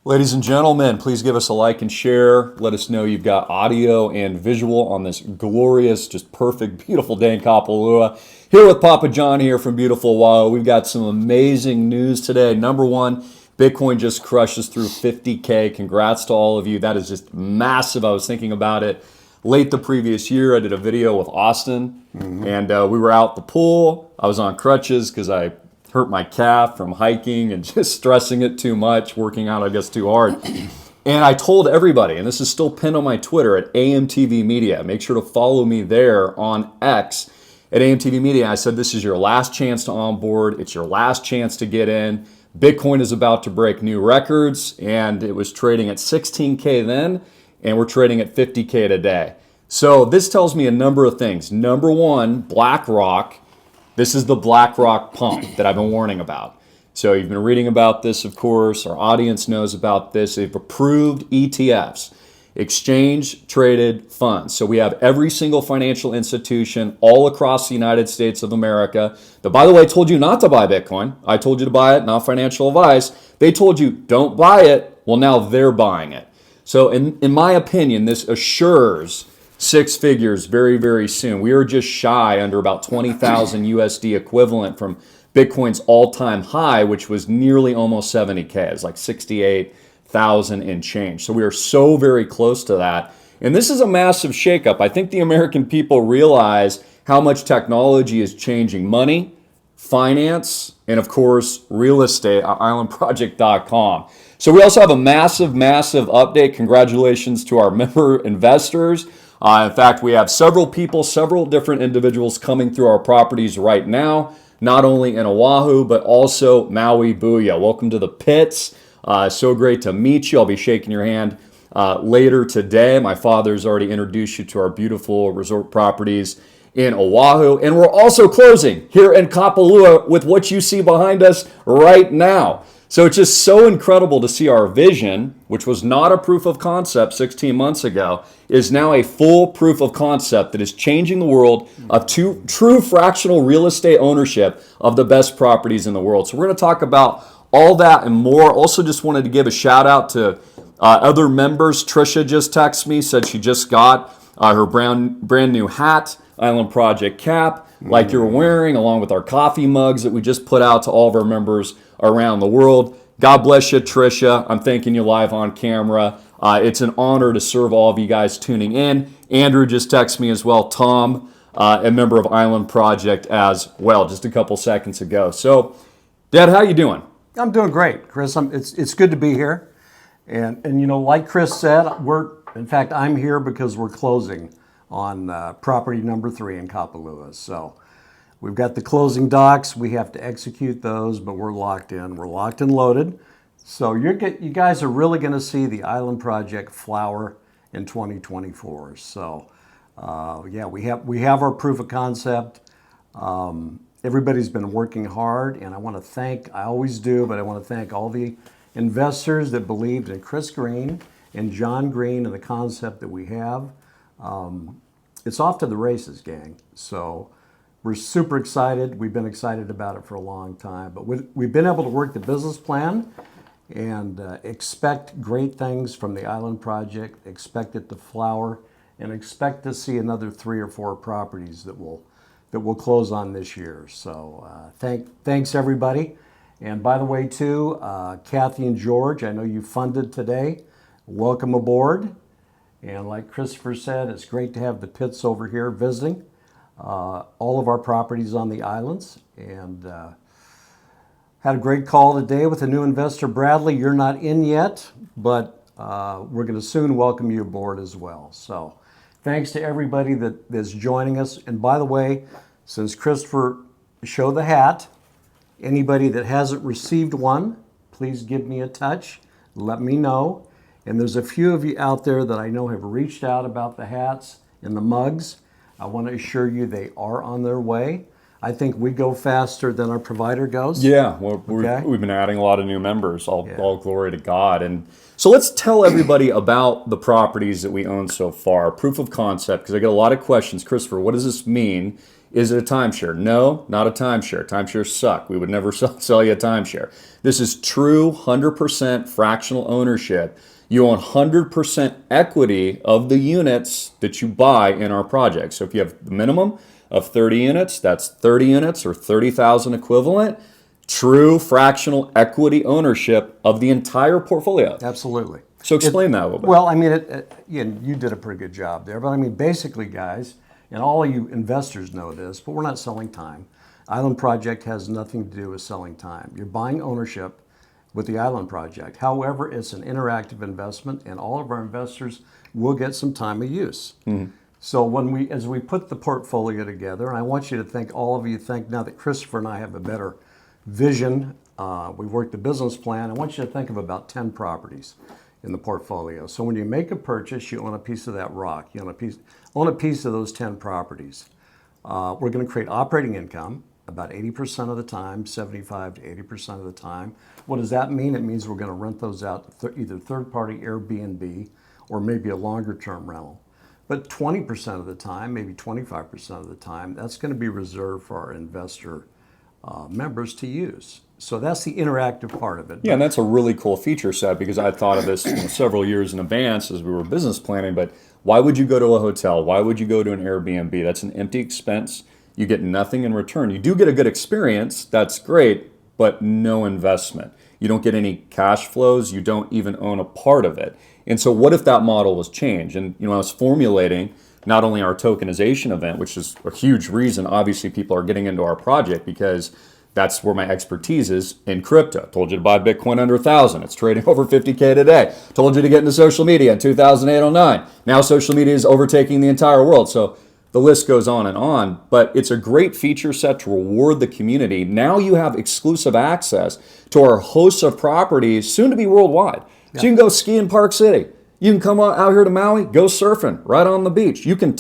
Ladies and gentlemen, please give us a like and share. Let us know you've got audio and visual on this glorious, just perfect, beautiful day in Kapalua. Here with Papa John here from beautiful Oahu. We've got some amazing news today. Number one, Bitcoin just crushes through 50K. Congrats to all of you. That is just massive. I was thinking about it late the previous year. I did a video with Austin, and we were out the pool. I was on crutches because I hurt my calf from hiking and just stressing it too much, working out, I guess, too hard. And I told everybody, and this is still pinned on my Twitter at AMTV Media. Make sure to follow me there on X at AMTV Media. I said, this is your last chance to onboard. It's your last chance to get in. Bitcoin is about to break new records, and it was trading at 16K then, and we're trading at 50K today. So this tells me a number of things. Number one, Blackrock. This is the Blackrock pump that I've been warning about. So you've been reading about this, of course. Our audience knows about this. They've approved ETFs, exchange-traded funds. So we have every single financial institution all across the United States of America that, by the way, told you not to buy Bitcoin. I told you to buy it, not financial advice. They told you don't buy it. Well, now they're buying it. So in my opinion, this assures six figures very, very soon. We are just shy under about 20,000 USD equivalent from Bitcoin's all-time high, which was nearly almost 70K. It's like 68,000 and change. So we are so very close to that. And this is a massive shakeup. I think the American people realize how much technology is changing money, finance, and of course, real estate, islandproject.com. So we also have a massive, massive update. Congratulations to our member investors. In fact, we have several people, several different individuals coming through our properties right now, not only in Oahu, but also Maui. Booyah. Welcome to the pits. So great to meet you. I'll be shaking your hand later today. My father's already introduced you to our beautiful resort properties in Oahu. And we're also closing here in Kapalua with what you see behind us right now. So it's just so incredible to see our vision, which was not a proof of concept 16 months ago, is now a full proof of concept that is changing the world of true fractional real estate ownership of the best properties in the world. So we're going to talk about all that and more. Also just wanted to give a shout out to other members. Trisha just texted me, said she just got her brand new hat, Island Project cap, like you're wearing, along with our coffee mugs that we just put out to all of our members around the world. God bless you, Trisha. I'm thanking you live on camera. It's an honor to serve all of you guys tuning in. Andrew just texted me as well. Tom, a member of Island Project as well, just a couple seconds ago. So, Dad, how you doing? I'm doing great, Chris. It's good to be here. And you know, like Chris said, I'm here because we're closing on property number 3 in Kapalua. So we've got the closing docs. We have to execute those, but we're locked in. We're locked and loaded. So you guys are really going to see the Island Project flower in 2024. So yeah, we have our proof of concept. Everybody's been working hard, and I always do, but I want to thank all the investors that believed in Chris Greene and John Greene and the concept that we have. It's off to the races, gang. So we're super excited. We've been excited about it for a long time, but we've been able to work the business plan and expect great things from the Island Project, expect it to flower, and expect to see another 3 or 4 properties that we'll close on this year. So thanks everybody. And by the way too, Kathy and George, I know you funded today. Welcome aboard. And like Christopher said, it's great to have the pits over here visiting all of our properties on the islands. And had a great call today with a new investor, Bradley. You're not in yet, but we're going to soon welcome you aboard as well. So thanks to everybody that's joining us. And by the way, since Christopher showed the hat, anybody that hasn't received one, please give me a touch. Let me know. And there's a few of you out there that I know have reached out about the hats and the mugs. I want to assure you they are on their way. I think we go faster than our provider goes. Yeah, well, we've been adding a lot of new members. All glory to God. And so let's tell everybody about the properties that we own so far. Proof of concept, because I get a lot of questions. Christopher, what does this mean? Is it a timeshare? No, not a timeshare. Timeshares suck. We would never sell you a timeshare. This is true 100% fractional ownership. You own 100% equity of the units that you buy in our project. So if you have the minimum of 30 units, that's 30 units or 30,000 equivalent. True fractional equity ownership of the entire portfolio. Absolutely. So explain that a little bit. Well, I mean, you did a pretty good job there. But I mean, basically, guys, and all of you investors know this, but we're not selling time. Island Project has nothing to do with selling time. You're buying ownership with the Island Project. However, it's an interactive investment, and all of our investors will get some time of use. So as we put the portfolio together, and I want you to think, all of you think now that Christopher and I have a better vision, we've worked the business plan, I want you to think of about 10 properties in the portfolio. So when you make a purchase, you own a piece of that rock. You own a piece of those 10 properties. We're going to create operating income about 80% of the time, 75 to 80% of the time. What does that mean? It means we're going to rent those out to either third-party Airbnb or maybe a longer-term rental. But 20% of the time, maybe 25% of the time, that's going to be reserved for our investor members to use. So that's the interactive part of it. Yeah, and that's a really cool feature set because I thought of this several years in advance as we were business planning. But why would you go to a hotel? Why would you go to an Airbnb? That's an empty expense. You get nothing in return. You do get a good experience. That's great, but no investment. You don't get any cash flows. You don't even own a part of it. And so what if that model was changed? And I was formulating not only our tokenization event, which is a huge reason, obviously, people are getting into our project because that's where my expertise is in crypto. Told you to buy Bitcoin under 1,000. It's trading over 50K today. Told you to get into social media in 2008-09. Now social media is overtaking the entire world. So the list goes on, but it's a great feature set to reward the community. Now you have exclusive access to our host of properties, soon to be worldwide. So you can go ski in Park City. You can come out here to Maui, go surfing right on the beach. You can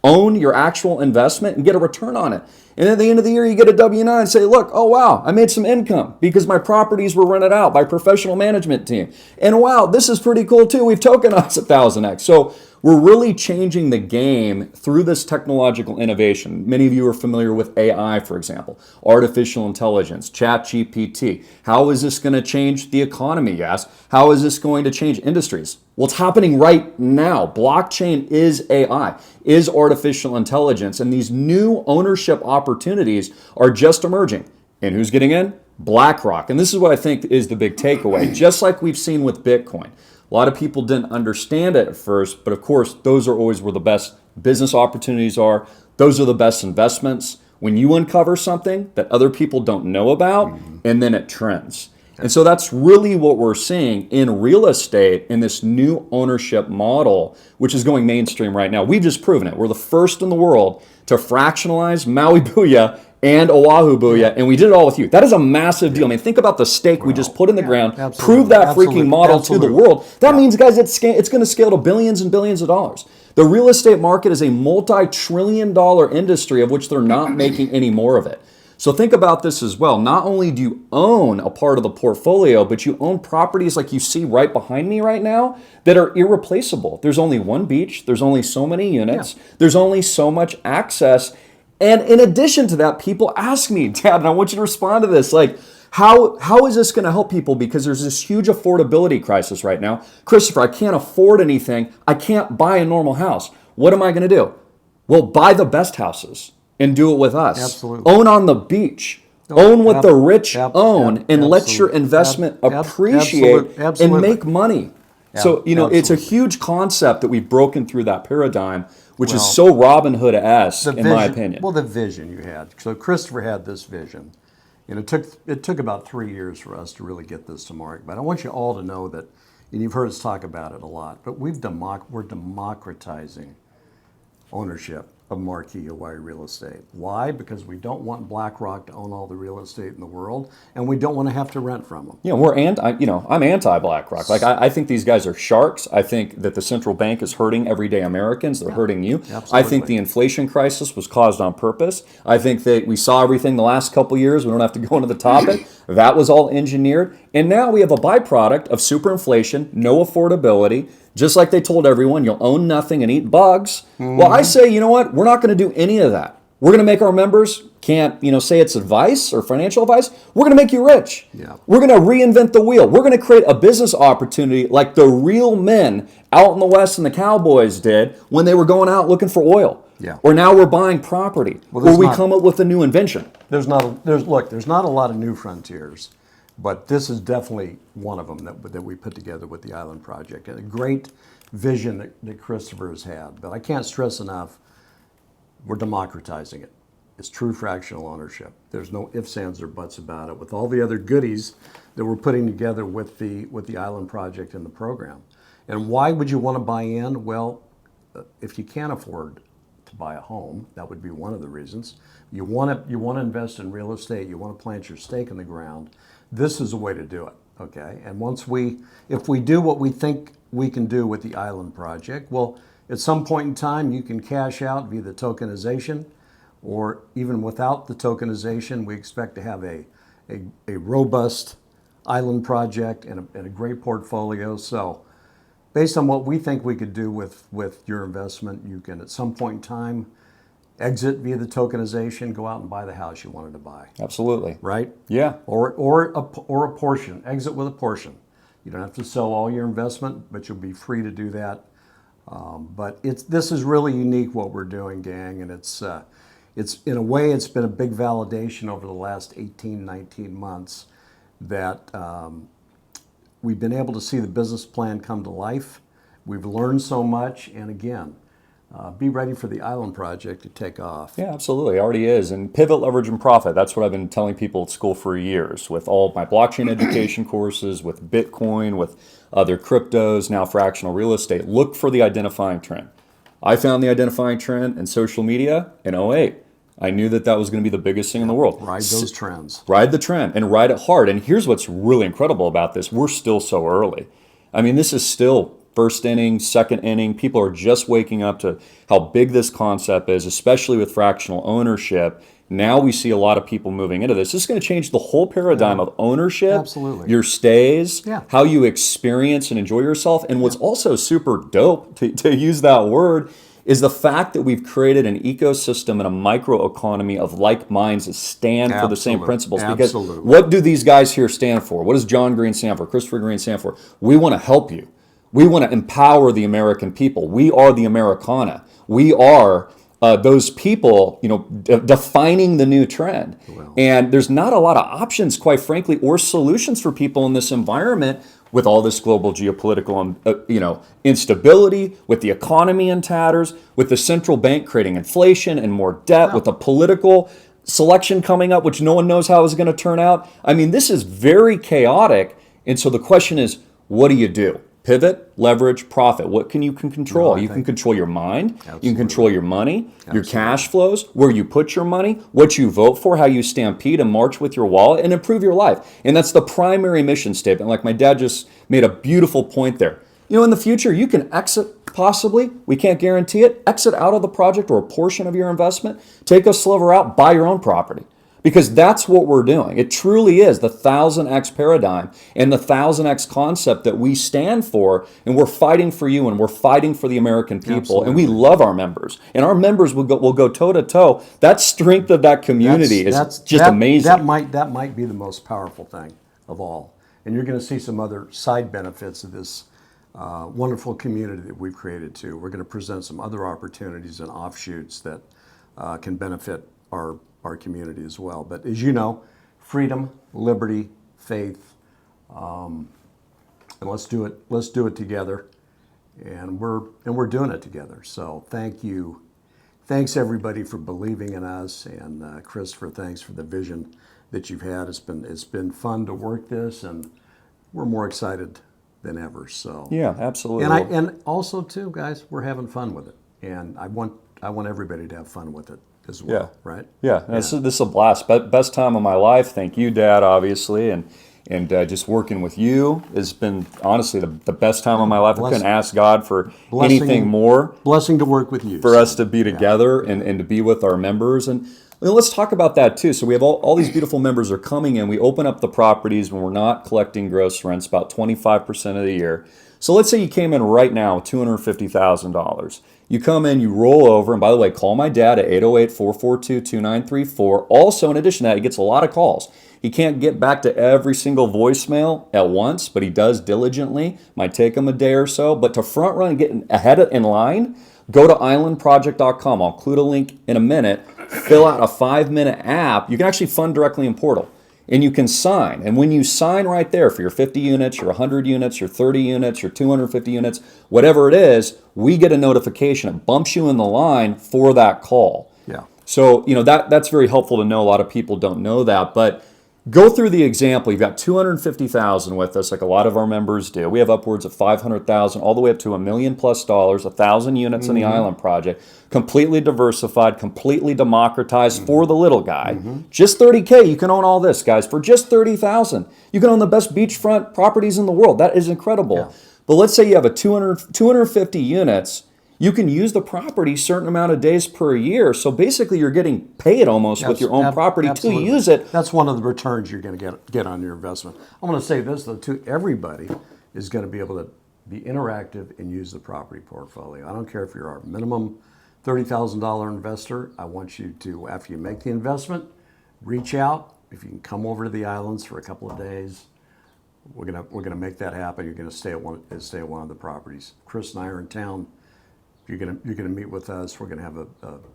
own your actual investment and get a return on it. And at the end of the year, you get a W-9 and say, look, oh, wow, I made some income because my properties were rented out by a professional management team. And wow, this is pretty cool too. We've tokenized 1,000x. So we're really changing the game through this technological innovation. Many of you are familiar with AI, for example, artificial intelligence, ChatGPT. How is this going to change the economy, you ask? How is this going to change industries? Well, it's happening right now. Blockchain is AI, is artificial intelligence, and these new ownership opportunities are just emerging. And who's getting in? Blackrock. And this is what I think is the big takeaway, just like we've seen with Bitcoin. A lot of people didn't understand it at first, but of course, those are always where the best business opportunities are. Those are the best investments. When you uncover something that other people don't know about, and then it trends. And so that's really what we're seeing in real estate in this new ownership model, which is going mainstream right now. We've just proven it. We're the first in the world to fractionalize Maui Booyah and Oahu Booyah, and we did it all with you. That is a massive deal. I mean, think about the stake we just put in the ground, prove that freaking model to the world. That means, guys, it's going to scale to billions and billions of dollars. The real estate market is a multi-trillion-dollar industry of which they're not making any more of it. So think about this as well. Not only do you own a part of the portfolio, but you own properties like you see right behind me right now that are irreplaceable. There's only one beach. There's only so many units. There's only so much access. And in addition to that, people ask me, Dad, and I want you to respond to this, like, how is this going to help people? Because there's this huge affordability crisis right now. Christopher, I can't afford anything. I can't buy a normal house. What am I going to do? Well, buy the best houses and do it with us. Absolutely. Own on the beach. Own what the rich own and let your investment appreciate and make money. So, it's a huge concept that we've broken through that paradigm, which is so Robin Hood-esque, in my opinion. Well, the vision you had. So Christopher had this vision. And it took about 3 years for us to really get this to market. But I want you all to know that, and you've heard us talk about it a lot, but we're democratizing ownership of marquee Hawaii real estate. Why? Because we don't want Blackrock to own all the real estate in the world, and we don't want to have to rent from them. Yeah, I'm anti-BlackRock. Like, I think these guys are sharks. I think that the central bank is hurting everyday Americans. They're hurting you. Absolutely. I think the inflation crisis was caused on purpose. I think that we saw everything the last couple years. We don't have to go into the topic. That was all engineered. And now we have a byproduct of superinflation, no affordability. Just like they told everyone, you'll own nothing and eat bugs. Well, I say, you know what? We're not going to do any of that. We're going to make our members can't, say it's advice or financial advice. We're going to make you rich. Yeah. We're going to reinvent the wheel. We're going to create a business opportunity like the real men out in the West and the cowboys did when they were going out looking for oil. Yeah. Or now we're buying property. Or we come up with a new invention. There's not a lot of new frontiers, but this is definitely one of them that we put together with the Island Project. And a great vision that Christopher has had. But I can't stress enough, we're democratizing it. It's true fractional ownership. There's no ifs, ands, or buts about it. With all the other goodies that we're putting together with the Island Project and the program. And why would you want to buy in? Well, if you can't afford to buy a home, that would be one of the reasons. You want to invest in real estate. You want to plant your stake in the ground. This is a way to do it. Okay. And if we do what we think we can do with the Island Project, well, at some point in time, you can cash out via the tokenization, or even without the tokenization, we expect to have a robust Island Project and a great portfolio. So based on what we think we could do with your investment, you can at some point in time exit via the tokenization, go out and buy the house you wanted to buy. Absolutely. Right? Yeah. Or a portion, exit with a portion. You don't have to sell all your investment, but you'll be free to do that. But this is really unique what we're doing, gang, and it's in a way it's been a big validation over the last 18, 19 months that we've been able to see the business plan come to life. We've learned so much, and again, be ready for the Island Project to take off. Yeah, absolutely. It already is. And pivot, leverage, and profit. That's what I've been telling people at school for years with all of my blockchain education courses, with Bitcoin, with other cryptos, now fractional real estate. Look for the identifying trend. I found the identifying trend in social media in '08. I knew that was going to be the biggest thing in the world. Ride those trends. Ride the trend and ride it hard. And here's what's really incredible about this. We're still so early. I mean, this is still first inning, second inning. People are just waking up to how big this concept is, especially with fractional ownership. Now we see a lot of people moving into this. This is going to change the whole paradigm of ownership, absolutely, your stays, yeah, how you experience and enjoy yourself. And what's also super dope, to use that word, is the fact that we've created an ecosystem and a microeconomy of like minds that stand for the same principles. Because what do these guys here stand for? What does John Greene stand for? Christopher Greene stand for? We want to help you. We want to empower the American people. We are the Americana. We are those people, defining the new trend. Well, and there's not a lot of options, quite frankly, or solutions for people in this environment with all this global geopolitical, instability, with the economy in tatters, with the central bank creating inflation and more debt, with the political selection coming up, which no one knows how it's going to turn out. I mean, this is very chaotic. And so the question is, what do you do? Pivot, leverage, profit. What can you control? You can control your mind. Absolutely. You can control your money, your cash flows, where you put your money, what you vote for, how you stampede and march with your wallet, and improve your life. And that's the primary mission statement. Like my dad just made a beautiful point there. In the future, you can exit possibly, we can't guarantee it, exit out of the project or a portion of your investment, take a sliver out, buy your own property. Because that's what we're doing. It truly is the 1000X paradigm and the 1000X concept that we stand for, and we're fighting for you and we're fighting for the American people. Absolutely. And we love our members. And our members will go toe to toe. That strength of that community is just amazing. That might be the most powerful thing of all. And you're going to see some other side benefits of this wonderful community that we've created too. We're going to present some other opportunities and offshoots that can benefit our community as well. But as you know, freedom, liberty, faith, and let's do it together. And we're doing it together. So thank you. Thanks everybody for believing in us, and Christopher, thanks for the vision that you've had. It's been fun to work this, and we're more excited than ever. So yeah, absolutely. And also too, guys, we're having fun with it, and I want everybody to have fun with it as well. Yeah. Right. Yeah. This is a blast. Best time of my life. Thank you, Dad, obviously, and just working with you has been honestly the best time of my life. I couldn't ask God for anything more. Blessing to work with you. For us to be together and to be with our members. And Well, let's talk about that too. So we have all these beautiful members are coming in. We open up the properties when we're not collecting gross rents, about 25% of the year. So let's say you came in right now with $250,000. You come in, you roll over, and by the way, call my dad at 808-442-2934. Also, in addition to that, he gets a lot of calls. He can't get back to every single voicemail at once, but he does diligently. Might take him a day or so. But to front run and get ahead in line, go to islandproject.com. I'll include a link in a minute. Fill out a 5-minute app. You can actually fund directly in Portal. And you can sign. And when you sign right there for your 50 units, your 100 units, your 30 units, your 250 units, whatever it is, we get a notification. It bumps you in the line for that call. Yeah. So, that's very helpful to know. A lot of people don't know that. But go through the example. You've got 250,000 with us, like a lot of our members do. We have upwards of 500,000, all the way up to $1 million+, 1,000 units in the Island Project. Completely diversified, completely democratized for the little guy. Just $30K, you can own all this, guys. For just $30,000, you can own the best beachfront properties in the world. That is incredible. Yeah. But let's say you have a 250 units. You can use the property a certain amount of days per year. So basically, you're getting paid almost with your own property absolutely. to use it. That's one of the returns you're going to get on your investment. I'm going to say this, though, too. Everybody is going to be able to be interactive and use the property portfolio. I don't care if you're our minimum $30,000 investor. I want you to, after you make the investment, reach out. If you can come over to the islands for a couple of days, we're gonna make that happen. You're going to stay at one of the properties. Chris and I are in town. You're gonna meet with us. We're gonna have a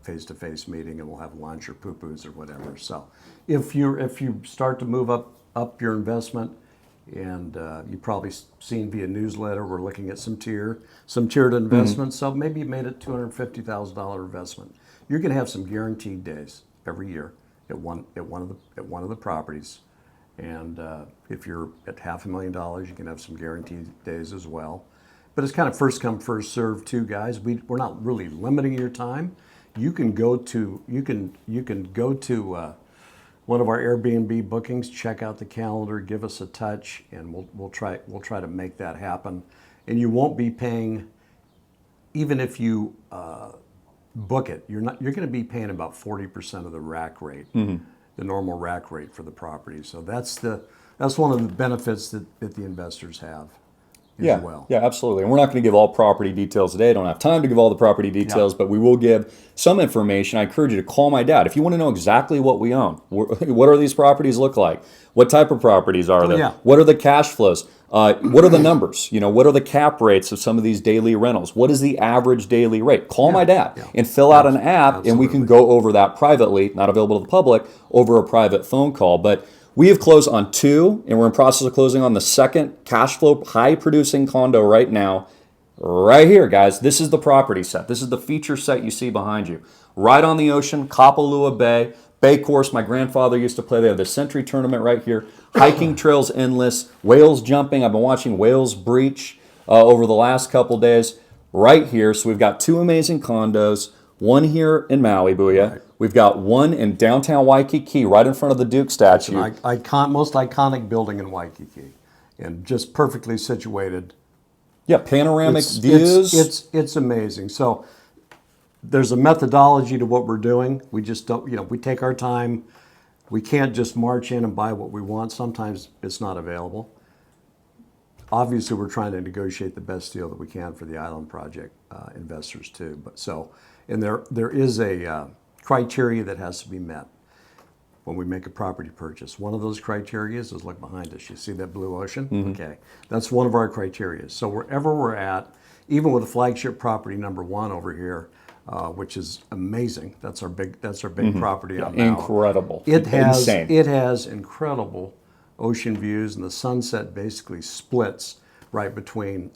face-to-face meeting, and we'll have lunch or poo-poos or whatever. So, if you start to move up your investment, and you've probably seen via newsletter, we're looking at some tiered investments. So maybe you made a $250,000 investment. You're gonna have some guaranteed days every year at one of the properties, and if you're at $500,000, you can have some guaranteed days as well. But it's kind of first come, first served too, guys. We're not really limiting your time. You can go to one of our Airbnb bookings, check out the calendar, give us a touch, and we'll try to make that happen. And you won't be paying, even if you book it, you're going to be paying about 40% of the rack rate, the normal rack rate for the property. So that's one of the benefits that the investors have. Yeah, well. yeah, absolutely. And we're not going to give all property details today. I don't have time to give all the property details, but we will give some information. I encourage you to call my dad. If you want to know exactly what we own, what are these properties look like? What type of properties are there? Yeah. What are the cash flows? What are the numbers? What are the cap rates of some of these daily rentals? What is the average daily rate? Call my dad and fill out an app, and we can go over that privately, not available to the public, over a private phone call. But we have closed on 2, and we're in process of closing on the second cash flow high producing condo right now. Right here, guys. This is the property set. This is the feature set you see behind you. Right on the ocean, Kapalua Bay. Bay course, my grandfather used to play there. The Century Tournament right here. Hiking trails endless. Whales jumping. I've been watching whales breach over the last couple days. Right here. So we've got 2 amazing condos. One here in Maui, Booyah. Right. We've got one in downtown Waikiki, right in front of the Duke statue. It's an most iconic building in Waikiki, and just perfectly situated. Yeah, panoramic views. It's amazing. So there's a methodology to what we're doing. We just don't, we take our time. We can't just march in and buy what we want. Sometimes it's not available. Obviously, we're trying to negotiate the best deal that we can for the Island Project investors too. And there is a criteria that has to be met when we make a property purchase. One of those criteria is look behind us. You see that blue ocean? Okay, that's one of our criteria. So wherever we're at, even with the flagship property number 1 over here, which is amazing. That's our big property on Maui. Incredible. Insane. It has incredible ocean views, and the sunset basically splits right between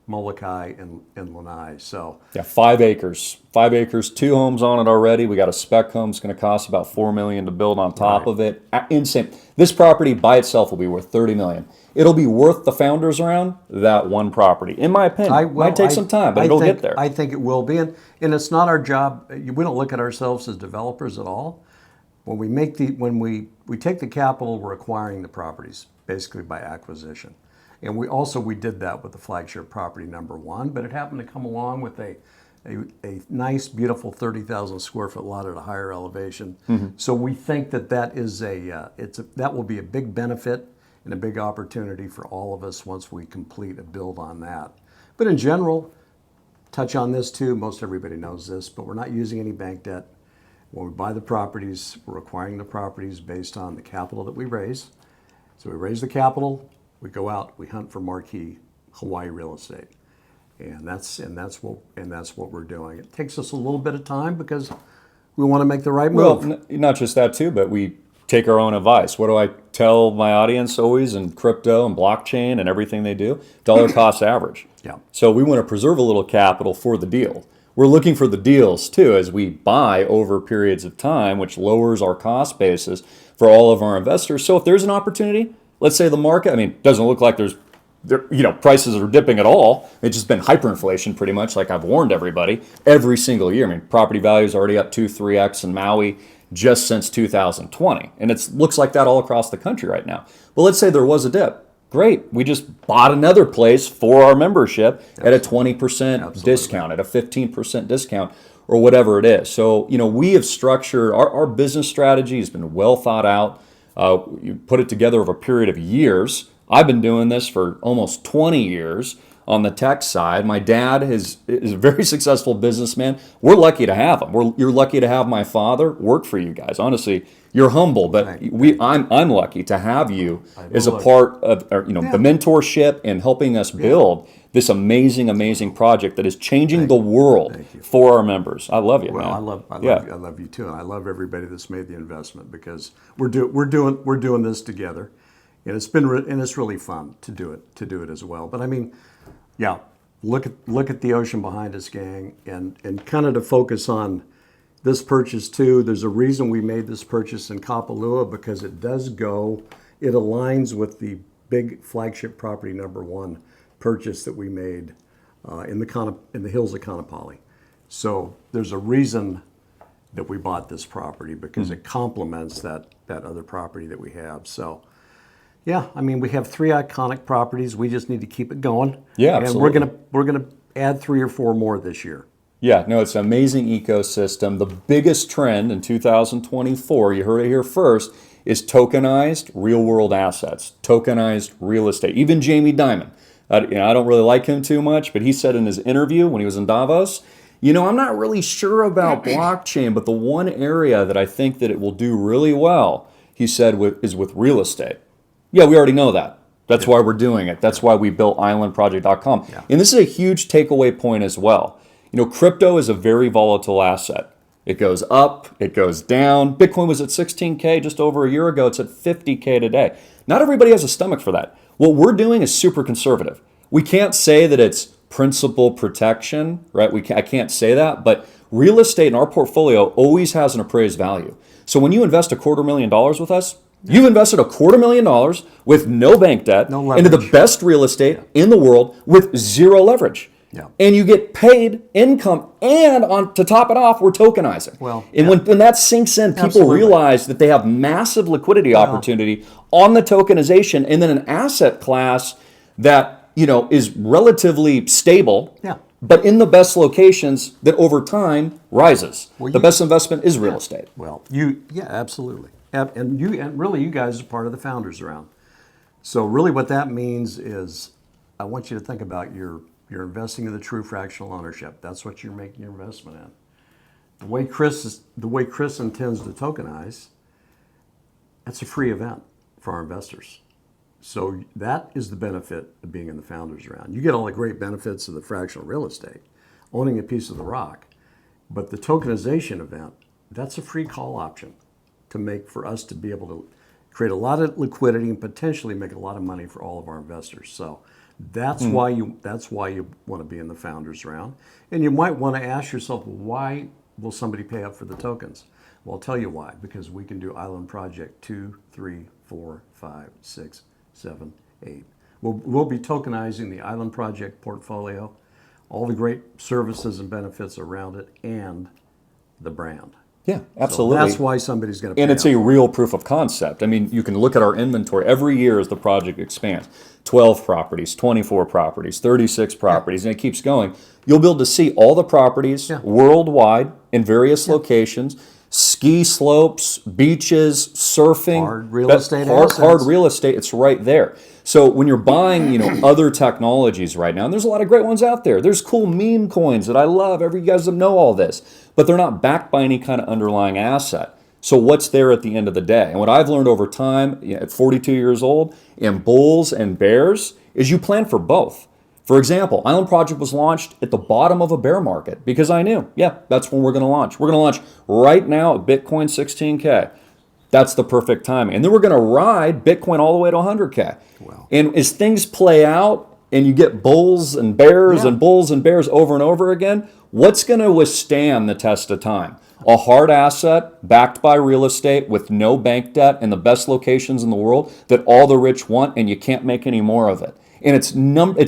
Molokai and Lanai. So 5 acres. 5 acres, 2 homes on it already. We got a spec home. It's going to cost about $4 million to build on top of it. Insane. This property by itself will be worth $30 million. It'll be worth the founders around that one property, in my opinion. Might take some time, but it'll get there. I think it will be, and it's not our job. We don't look at ourselves as developers at all. When we take the capital, we're acquiring the properties basically by acquisition. And we did that with the flagship property number 1, but it happened to come along with a a nice, beautiful 30,000 square foot lot at a higher elevation. So we think that that is that will be a big benefit and a big opportunity for all of us once we complete a build on that. But in general, touch on this too, most everybody knows this, but we're not using any bank debt. When we buy the properties, we're acquiring the properties based on the capital that we raise. So we raise the capital, we go out, we hunt for marquee Hawaii real estate. And that's what we're doing. It takes us a little bit of time because we want to make the right move. Well, not just that too, but we take our own advice. What do I tell my audience always in crypto and blockchain and everything they do? Dollar cost average. Yeah. So we want to preserve a little capital for the deal. We're looking for the deals too as we buy over periods of time, which lowers our cost basis for all of our investors. So if there's an opportunity, let's say the market, I mean, it doesn't look like prices are dipping at all. It's just been hyperinflation pretty much, like I've warned everybody, every single year. I mean, property values already up 2-3x in Maui just since 2020. And it looks like that all across the country right now. But let's say there was a dip. Great. We just bought another place for our membership at a 20% discount, at a 15% discount, or whatever it is. So, we have structured, our business strategy has been well thought out. You put it together over a period of years. I've been doing this for almost 20 years on the tech side. My dad is a very successful businessman. We're lucky to have him. You're lucky to have my father work for you guys. Honestly, you're humble, but I'm lucky to have you as a part of the mentorship and helping us build this amazing project that is changing the world for our members. I love you, man. I love you too, and I love everybody that's made the investment because we're doing this together. And it's really fun to do it as well. But I mean, yeah, look at the ocean behind us, gang, and kind of to focus on this purchase too. There's a reason we made this purchase in Kapalua because it aligns with the big flagship property #1 purchase that we made in the hills of Kaanapali. So there's a reason that we bought this property because it complements that other property that we have. So. Yeah, I mean, we have 3 iconic properties. We just need to keep it going. Yeah, absolutely. And we're gonna add 3 or 4 more this year. Yeah, no, it's an amazing ecosystem. The biggest trend in 2024, you heard it here first, is tokenized real-world assets, tokenized real estate. Even Jamie Dimon, I don't really like him too much, but he said in his interview when he was in Davos, I'm not really sure about blockchain, but the one area that I think that it will do really well, he said, is with real estate. Yeah, we already know that. That's why we're doing it. That's why we built islandproject.com. Yeah. And this is a huge takeaway point as well. Crypto is a very volatile asset. It goes up, it goes down. Bitcoin was at 16K just over a year ago. It's at 50K today. Not everybody has a stomach for that. What we're doing is super conservative. We can't say that it's principal protection, right? I can't say that, but real estate in our portfolio always has an appraised value. So when you invest $250,000 with us, you've invested $250,000 with no bank debt into the best real estate in the world with 0 leverage. Yeah. And you get paid income, and to top it off, we're tokenizing. When that sinks in, people realize that they have massive liquidity opportunity on the tokenization, and then an asset class that is relatively stable. Yeah. But in the best locations that over time rises. The best investment is real estate. Absolutely. And really, you guys are part of the founders round. So really what that means is I want you to think about you're investing in the true fractional ownership. That's what you're making your investment in. The way Chris intends to tokenize, that's a free event for our investors. So that is the benefit of being in the founders round. You get all the great benefits of the fractional real estate, owning a piece of the rock, but the tokenization event, that's a free call option to make for us to be able to create a lot of liquidity and potentially make a lot of money for all of our investors. So that's why you want to be in the founders round. And you might want to ask yourself, why will somebody pay up for the tokens? Well, I'll tell you why. Because we can do Island Project 2, 3, 4, 5, 6, 7, 8. We'll be tokenizing the Island Project portfolio, all the great services and benefits around it, and the brand. Yeah, So absolutely. that's why somebody's going to pay And it's up. a real proof of concept. I mean, you can look at our inventory every year as the project expands. 12 properties, 24 properties, 36 properties, and it keeps going. You'll be able to see all the properties Yeah. worldwide in various locations, ski slopes, beaches, surfing. Hard real estate hard assets. real estate, it's right there. So when you're buying, other technologies right now, and there's a lot of great ones out there. There's cool meme coins that I love. You guys know all this, but they're not backed by any kind of underlying asset. So what's there at the end of the day? And what I've learned over time, at 42 years old, in bulls and bears, is you plan for both. For example, Island Project was launched at the bottom of a bear market because I knew, that's when we're going to launch. We're going to launch right now at Bitcoin 16K. That's the perfect timing. And then we're going to ride Bitcoin all the way to 100K. Wow. And as things play out and you get bulls and bears and bulls and bears over and over again, what's going to withstand the test of time? A hard asset backed by real estate with no bank debt in the best locations in the world that all the rich want, and you can't make any more of it. And it's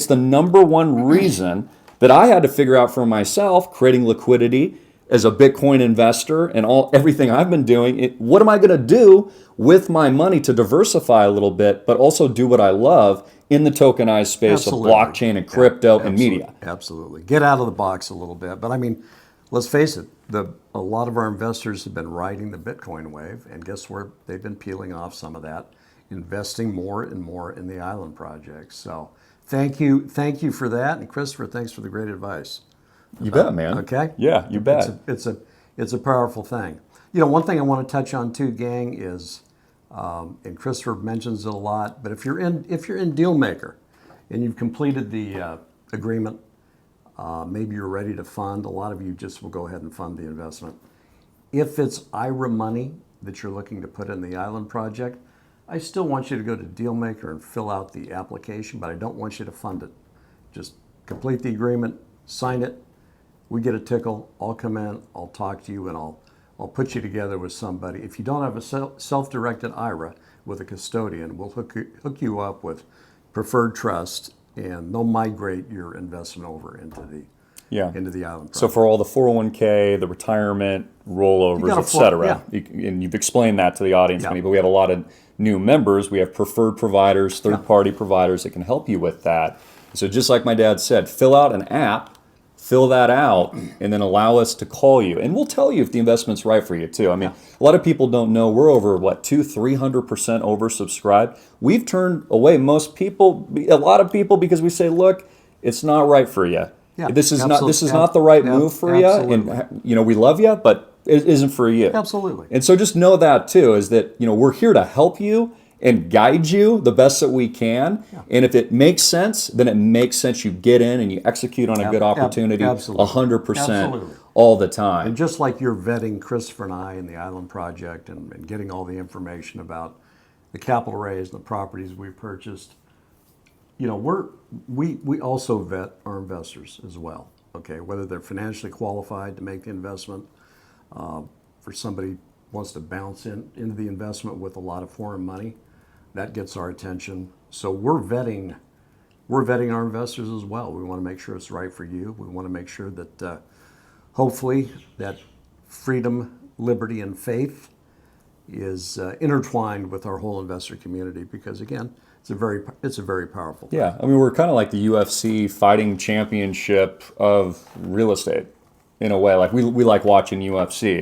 the number one reason that I had to figure out for myself, creating liquidity as a Bitcoin investor and everything I've been doing. What am I going to do with my money to diversify a little bit, but also do what I love in the tokenized space Absolutely. of blockchain and crypto and media? Absolutely. Get out of the box a little bit. But I mean, let's face it, a lot of our investors have been riding the Bitcoin wave, and guess where they've been peeling off some of that, investing more and more in the Island Project. So thank you for that. And Christopher, thanks for the great advice. You bet, man. Okay? Yeah, you bet. It's a powerful thing. One thing I want to touch on too, gang, is, and Christopher mentions it a lot, but if you're in Dealmaker and you've completed the agreement, maybe you're ready to fund. A lot of you just will go ahead and fund the investment. If it's IRA money that you're looking to put in the Island Project, I still want you to go to Dealmaker and fill out the application, but I don't want you to fund it. Just complete the agreement, sign it. We get a tickle. I'll come in, I'll talk to you, and I'll put you together with somebody. If you don't have a self-directed IRA with a custodian, we'll hook you up with preferred trust, and they'll migrate your investment over into the Island Project. So for all the 401k, the retirement, rollovers, et cetera, and you've explained that to the audience, but we have a lot of new members. We have preferred providers, third-party providers that can help you with that. So just like my dad said, fill out an app, fill that out, and then allow us to call you. And we'll tell you if the investment's right for you too. I mean, a lot of people don't know we're over, 300% oversubscribed. We've turned away a lot of people because we say, look, it's not right for you. Yeah, this is not the right move for you. And we love you, but it isn't for you. Absolutely. And so just know that too, is that we're here to help you and guide you the best that we can. And if it makes sense, then it makes sense you get in and you execute on a good opportunity 100% all the time. And just like you're vetting Christopher and I in the Island Project and getting all the information about the capital raise and the properties we've purchased, we also vet our investors as well. Okay, whether they're financially qualified to make the investment, for somebody wants to bounce into the investment with a lot of foreign money, that gets our attention. So we're vetting our investors as well. We want to make sure it's right for you. We want to make sure that hopefully that freedom, liberty, and faith is intertwined with our whole investor community, because again, it's a very powerful thing. Yeah, I mean, we're kind of like the UFC fighting championship of real estate in a way. Like we like watching UFC.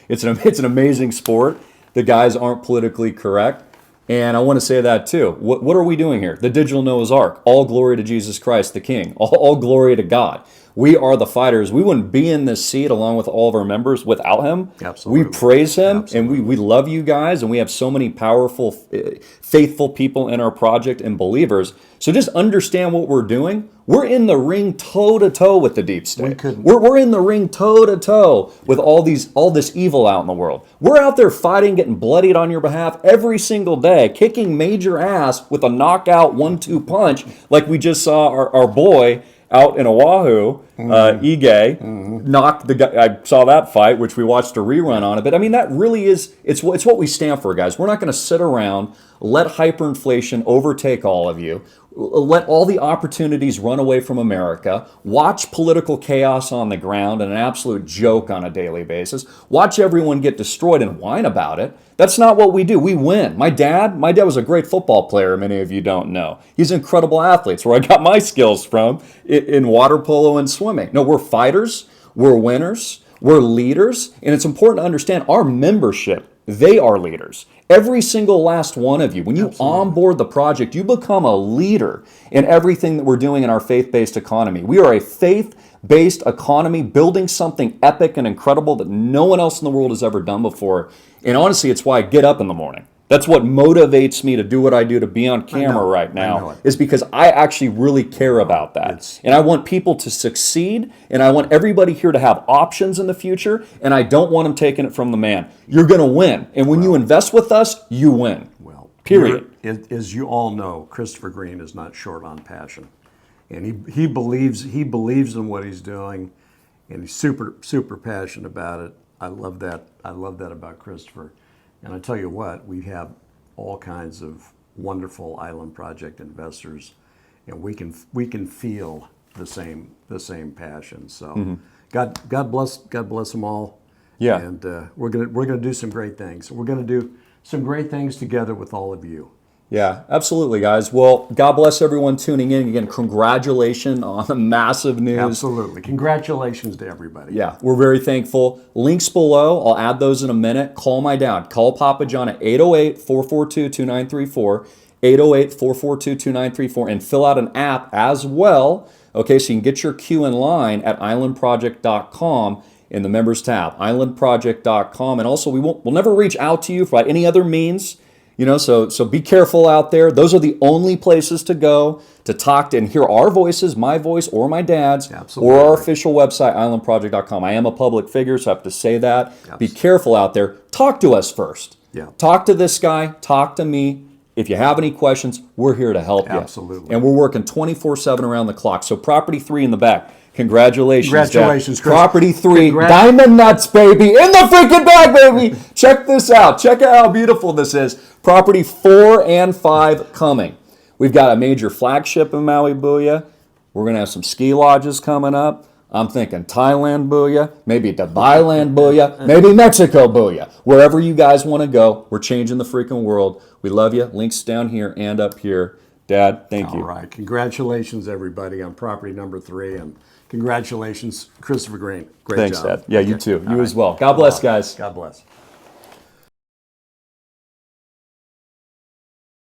It's an amazing sport. The guys aren't politically correct. And I want to say that too. What are we doing here? The digital Noah's Ark. All glory to Jesus Christ, the King. All glory to God. We are the fighters. We wouldn't be in this seat along with all of our members without him. Absolutely. We praise him. Absolutely. And we love you guys. And we have so many powerful, faithful people in our project and believers. So just understand what we're doing. We're in the ring toe-to-toe with the deep state. We're in the ring toe-to-toe with all this evil out in the world. We're out there fighting, getting bloodied on your behalf every single day, kicking major ass with a knockout 1-2 punch like we just saw our boy out in Oahu, Ige, knocked the guy. I saw that fight, which we watched a rerun on it. But I mean, that really is, it's what we stand for, guys. We're not going to sit around, let hyperinflation overtake all of you. let all the opportunities run away from America, watch political chaos on the ground and an absolute joke on a daily basis, watch everyone get destroyed and whine about it. That's not what we do. We win. My dad was a great football player, many of you don't know. He's an incredible athlete. It's where I got my skills from in water polo and swimming. No, we're fighters, we're winners, we're leaders, and it's important to understand our membership, they are leaders. Every single last one of you, when you onboard the project, you become a leader in everything that we're doing in our faith-based economy. We are a faith-based economy building something epic and incredible that no one else in the world has ever done before. And honestly, it's why I get up in the morning. That's what motivates me to do what I do, to be on camera right now, is because I actually really care about that. And I want people to succeed, and I want everybody here to have options in the future, and I don't want them taking it from the man. You're going to win. And when you invest with us, you win. Well, period. As you all know, Christopher Greene is not short on passion. And he believes in what he's doing, and he's super passionate about it. I love that. I love that about Christopher. And I tell you what, we have all kinds of wonderful island project investors, and we can feel the same passion. So God bless them all. Yeah. And we're gonna do some great things. We're gonna do some great things together with all of you. Yeah, absolutely, guys. Well, God bless everyone tuning in. Again, congratulations on the massive news. Absolutely. Congratulations to everybody. Yeah, we're very thankful. Links below. I'll add those in a minute. Call my dad. Call Papa John at 808-442-2934, 808-442-2934, and fill out an app as well. Okay, so you can get your queue in line at islandproject.com in the members tab, islandproject.com. And also, we'll never reach out to you by any other means. You know, so be careful out there. Those are the only places to go to talk to and hear our voices, my voice or my dad's, Absolutely. or our official website, islandproject.com. I am a public figure, so I have to say that. Absolutely. Be careful out there. Talk to us first. Yeah. Talk to this guy. Talk to me. If you have any questions, we're here to help you. Absolutely. And we're working 24/7 around the clock. So Property 3 in the back. Congratulations, Congratulations, Dad. Chris. Property 3, Diamond Nuts, baby, in the freaking bag, baby. Check this out. Check out how beautiful this is. Property 4 and 5 coming. We've got a major flagship in Maui, Booyah. We're going to have some ski lodges coming up. I'm thinking Thailand, Booyah. Maybe Dubai Land, Booyah. Maybe Mexico, Booyah. Wherever you guys want to go, we're changing the freaking world. We love you. Links down here and up here. Dad, thank you. All right. Congratulations, everybody, on property number 3. And congratulations, Christopher Greene. Great Thanks, job. Dad. Yeah, you too. You as well. God bless, guys. God bless.